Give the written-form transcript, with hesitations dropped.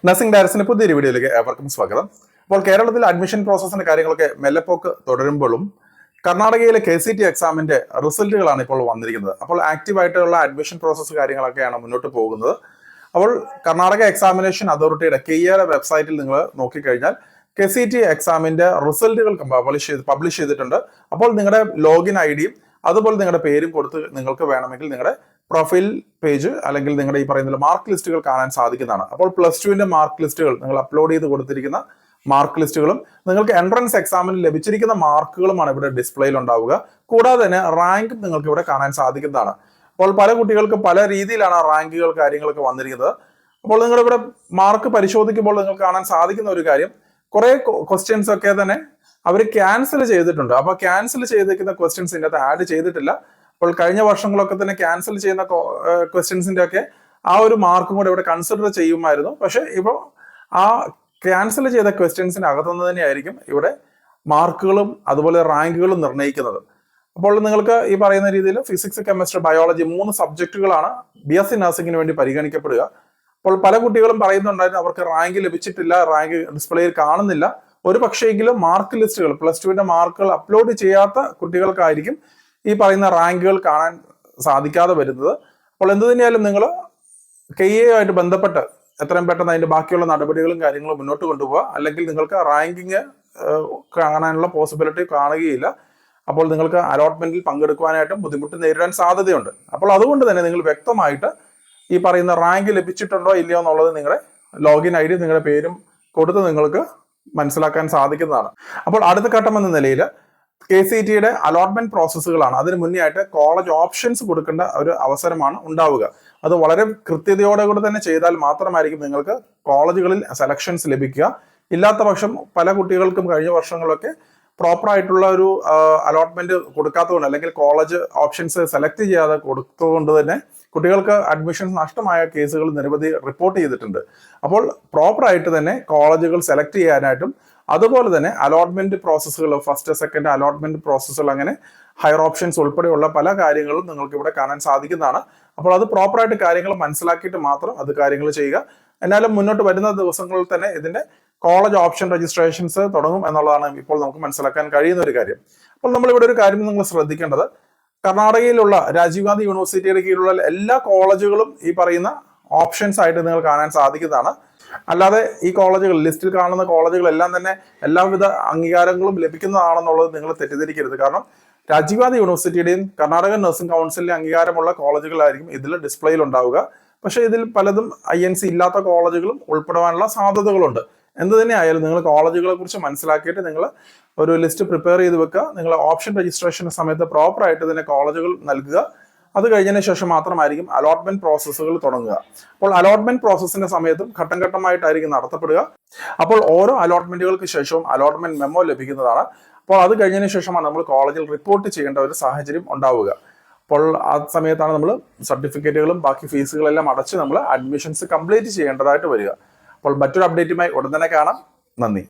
Nursing ഡയറക്ടറിന്റെ പുതിയൊരു വീഡിയോയിലേക്ക് ഏവർക്കും സ്വാഗതം. അപ്പോൾ കേരളത്തിൽ അഡ്മിഷൻ പ്രോസസ്സിന്റെ കാര്യങ്ങളൊക്കെ മെല്ലെപ്പോക്ക് തുടരുമ്പോഴും കർണാടകയിലെ KCET എക്സാമിന്റെ റിസൾട്ടുകളാണ് ഇപ്പോൾ വന്നിരിക്കുന്നത്. അപ്പോൾ ആക്റ്റീവായിട്ടുള്ള അഡ്മിഷൻ പ്രോസസ്സ് കാര്യങ്ങളൊക്കെയാണ് മുന്നോട്ട് പോകുന്നത്. അപ്പോൾ കർണാടക എക്സാമിനേഷൻ അതോറിറ്റിയുടെ KEA വെബ്സൈറ്റിൽ നിങ്ങൾ നോക്കിക്കഴിഞ്ഞാൽ KCET എക്സാമിന്റെ റിസൾട്ടുകൾ പബ്ലിഷ് ചെയ്തിട്ടുണ്ട്. അപ്പോൾ നിങ്ങളുടെ ലോഗിൻ ഐഡിയും അതുപോലെ നിങ്ങളുടെ പേരും കൊടുത്ത് നിങ്ങൾക്ക് വേണമെങ്കിൽ നിങ്ങളുടെ പ്രൊഫൈൽ പേജ് അല്ലെങ്കിൽ നിങ്ങളുടെ ഈ പറയുന്ന മാർക്ക് ലിസ്റ്റുകൾ കാണാൻ സാധിക്കുന്നതാണ്. അപ്പോൾ +2 മാർക്ക് ലിസ്റ്റുകൾ നിങ്ങൾ അപ്ലോഡ് ചെയ്ത് കൊടുത്തിരിക്കുന്ന മാർക്ക് ലിസ്റ്റുകളും നിങ്ങൾക്ക് എൻട്രൻസ് എക്സാമിന് ലഭിച്ചിരിക്കുന്ന മാർക്കുകളുമാണ് ഇവിടെ ഡിസ്പ്ലേയിൽ ഉണ്ടാവുക. കൂടാതെ തന്നെ റാങ്ക് നിങ്ങൾക്ക് ഇവിടെ കാണാൻ സാധിക്കുന്നതാണ്. അപ്പോൾ പല കുട്ടികൾക്ക് പല രീതിയിലാണ് റാങ്കുകൾ കാര്യങ്ങളൊക്കെ വന്നിരിക്കുന്നത്. അപ്പോൾ നിങ്ങളിവിടെ മാർക്ക് പരിശോധിക്കുമ്പോൾ നിങ്ങൾക്ക് കാണാൻ സാധിക്കുന്ന ഒരു കാര്യം, കുറെ ക്വസ്റ്റ്യൻസ് ഒക്കെ തന്നെ അവർ ക്യാൻസൽ ചെയ്തിട്ടുണ്ട്. അപ്പൊ ക്യാൻസൽ ചെയ്തിരിക്കുന്ന ക്വസ്റ്റ്യൻസ് ഇതിൻ്റെ അകത്ത് ആഡ് ചെയ്തിട്ടില്ല. അപ്പോൾ കഴിഞ്ഞ വർഷങ്ങളൊക്കെ തന്നെ ക്യാൻസൽ ചെയ്യുന്ന ക്വസ്റ്റ്യൻസിന്റെ ഒക്കെ ആ ഒരു മാർക്കും കൂടെ ഇവിടെ കൺസിഡർ ചെയ്യുമായിരുന്നു. പക്ഷെ ഇപ്പോൾ ആ ക്യാൻസൽ ചെയ്ത ക്വസ്റ്റ്യൻസിന് അകത്തുനിന്ന് തന്നെയായിരിക്കും ഇവിടെ മാർക്കുകളും അതുപോലെ റാങ്കുകളും നിർണ്ണയിക്കുന്നത്. അപ്പോൾ നിങ്ങൾക്ക് ഈ പറയുന്ന രീതിയിൽ ഫിസിക്സ്, കെമിസ്ട്രി, ബയോളജി 3 സബ്ജക്റ്റുകളാണ് BSc നഴ്സിംഗിന് വേണ്ടി പരിഗണിക്കപ്പെടുക. അപ്പോൾ പല കുട്ടികളും പറയുന്നുണ്ടായിരുന്നു അവർക്ക് റാങ്ക് ലഭിച്ചിട്ടില്ല, റാങ്ക് ഡിസ്പ്ലേയിൽ കാണുന്നില്ല. ഒരു പക്ഷേങ്കിലും മാർക്ക് ലിസ്റ്റുകൾ +2 മാർക്കുകൾ അപ്ലോഡ് ചെയ്യാത്ത കുട്ടികൾക്കായിരിക്കും ഈ പറയുന്ന റാങ്കുകൾ കാണാൻ സാധിക്കാതെ വരുന്നത്. അപ്പോൾ എന്ത് തന്നെയായാലും നിങ്ങൾ KEA ആയിട്ട് ബന്ധപ്പെട്ട് എത്രയും പെട്ടെന്ന് അതിന്റെ ബാക്കിയുള്ള നടപടികളും കാര്യങ്ങളും മുന്നോട്ട് കൊണ്ടുപോകുക. അല്ലെങ്കിൽ നിങ്ങൾക്ക് റാങ്കിങ് കാണാനുള്ള പോസിബിലിറ്റി കാണുകയില്ല. അപ്പോൾ നിങ്ങൾക്ക് അലോട്ട്മെന്റിൽ പങ്കെടുക്കുവാനായിട്ടും ബുദ്ധിമുട്ട് നേരിടാൻ സാധ്യതയുണ്ട്. അപ്പോൾ അതുകൊണ്ട് തന്നെ നിങ്ങൾ വ്യക്തമായിട്ട് ഈ പറയുന്ന റാങ്ക് ലഭിച്ചിട്ടുണ്ടോ ഇല്ലയോ എന്നുള്ളത് നിങ്ങളുടെ ലോഗിൻ ID നിങ്ങളുടെ പേരും കൊടുത്ത് നിങ്ങൾക്ക് മനസ്സിലാക്കാൻ സാധിക്കുന്നതാണ്. അപ്പോൾ അടുത്ത ഘട്ടം എന്ന നിലയിൽ KCETയുടെ അലോട്ട്മെന്റ് പ്രോസസ്സുകളാണ്. അതിന് മുന്നേ ആയിട്ട് കോളേജ് ഓപ്ഷൻസ് കൊടുക്കേണ്ട ഒരു അവസരമാണ് ഉണ്ടാവുക. അത് വളരെ കൃത്യതയോടെ കൂടെ തന്നെ ചെയ്താൽ മാത്രമായിരിക്കും നിങ്ങൾക്ക് കോളേജുകളിൽ സെലക്ഷൻസ് ലഭിക്കുക. ഇല്ലാത്ത പക്ഷം പല കുട്ടികൾക്കും കഴിഞ്ഞ വർഷങ്ങളിലൊക്കെ പ്രോപ്പർ ആയിട്ടുള്ള ഒരു അലോട്ട്മെന്റ് കൊടുക്കാത്തതുകൊണ്ട് അല്ലെങ്കിൽ കോളേജ് ഓപ്ഷൻസ് സെലക്ട് ചെയ്യാതെ കൊടുത്തതുകൊണ്ട് തന്നെ കുട്ടികൾക്ക് അഡ്മിഷൻസ് നഷ്ടമായ കേസുകൾ നിരവധി റിപ്പോർട്ട് ചെയ്തിട്ടുണ്ട്. അപ്പോൾ പ്രോപ്പർ ആയിട്ട് തന്നെ കോളേജുകൾ സെലക്ട് ചെയ്യാനായിട്ടും അതുപോലെ തന്നെ അലോട്ട്മെന്റ് പ്രോസസ്സുകൾ, ഫസ്റ്റ് സെക്കൻഡ് അലോട്ട്മെന്റ് പ്രോസസ്സുകൾ, അങ്ങനെ ഹയർ ഓപ്ഷൻസ് ഉൾപ്പെടെയുള്ള പല കാര്യങ്ങളും നിങ്ങൾക്ക് ഇവിടെ കാണാൻ സാധിക്കുന്നതാണ്. അപ്പോൾ അത് പ്രോപ്പറായിട്ട് കാര്യങ്ങൾ മനസ്സിലാക്കിയിട്ട് മാത്രം അത് കാര്യങ്ങൾ ചെയ്യുക. എന്നാലും മുന്നോട്ട് വരുന്ന ദിവസങ്ങളിൽ തന്നെ ഇതിന്റെ കോളേജ് ഓപ്ഷൻ രജിസ്ട്രേഷൻസ് തുടങ്ങും എന്നുള്ളതാണ് ഇപ്പോൾ നമുക്ക് മനസ്സിലാക്കാൻ കഴിയുന്ന ഒരു കാര്യം. അപ്പോൾ നമ്മളിവിടെ ഒരു കാര്യം നിങ്ങൾ ശ്രദ്ധിക്കേണ്ടത്, കർണാടകയിലുള്ള രാജീവ് ഗാന്ധി യൂണിവേഴ്സിറ്റിയുടെ കീഴിലുള്ള എല്ലാ കോളേജുകളും ഈ പറയുന്ന ഓപ്ഷൻസ് ആയിട്ട് നിങ്ങൾ കാണാൻ സാധിക്കുന്നതാണ്. അല്ലാതെ ഈ കോളേജുകൾ ലിസ്റ്റിൽ കാണുന്ന കോളേജുകളെല്ലാം തന്നെ എല്ലാവിധ അംഗീകാരങ്ങളും ലഭിക്കുന്നതാണെന്നുള്ളത് നിങ്ങൾ തെറ്റിദ്ധരിക്കരുത്. കാരണം രാജീവ് ഗാന്ധി യൂണിവേഴ്സിറ്റിയുടെയും കർണാടക നഴ്സിംഗ് കൗൺസിലിന്റെ അംഗീകാരമുള്ള കോളേജുകളായിരിക്കും ഇതിൽ ഡിസ്പ്ലേയിൽ ഉണ്ടാവുക. പക്ഷെ ഇതിൽ പലതും INC ഇല്ലാത്ത കോളേജുകളും ഉൾപ്പെടുവാനുള്ള സാധ്യതകളുണ്ട്. എന്ത് തന്നെ ആയാലും നിങ്ങൾ കോളേജുകളെ കുറിച്ച് മനസ്സിലാക്കിയിട്ട് നിങ്ങൾ ഒരു ലിസ്റ്റ് പ്രിപ്പയർ ചെയ്ത് വെക്കുക. നിങ്ങൾ ഓപ്ഷൻ രജിസ്ട്രേഷൻ സമയത്ത് പ്രോപ്പർ ആയിട്ട് തന്നെ കോളേജുകൾ നൽകുക. അത് കഴിഞ്ഞതിന് ശേഷം മാത്രമായിരിക്കും അലോട്ട്മെന്റ് പ്രോസസ്സുകൾ തുടങ്ങുക. അപ്പോൾ അലോട്ട്മെന്റ് പ്രോസസ്സിന്റെ സമയത്തും ഘട്ടം ഘട്ടമായിട്ടായിരിക്കും നടത്തപ്പെടുക. അപ്പോൾ ഓരോ അലോട്ട്മെന്റുകൾക്ക് ശേഷവും അലോട്ട്മെന്റ് മെമ്മോ ലഭിക്കുന്നതാണ്. അപ്പോൾ അത് കഴിഞ്ഞതിന് ശേഷമാണ് നമ്മൾ കോളേജിൽ റിപ്പോർട്ട് ചെയ്യേണ്ട ഒരു സാഹചര്യം ഉണ്ടാവുക. അപ്പോൾ ആ സമയത്താണ് നമ്മൾ സർട്ടിഫിക്കറ്റുകളും ബാക്കി ഫീസുകളെല്ലാം അടച്ച് നമ്മൾ അഡ്മിഷൻസ് കംപ്ലീറ്റ് ചെയ്യേണ്ടതായിട്ട് വരിക. അപ്പോൾ മറ്റൊരു അപ്ഡേറ്റുമായി ഉടൻ തന്നെ കാണാം. നന്ദി.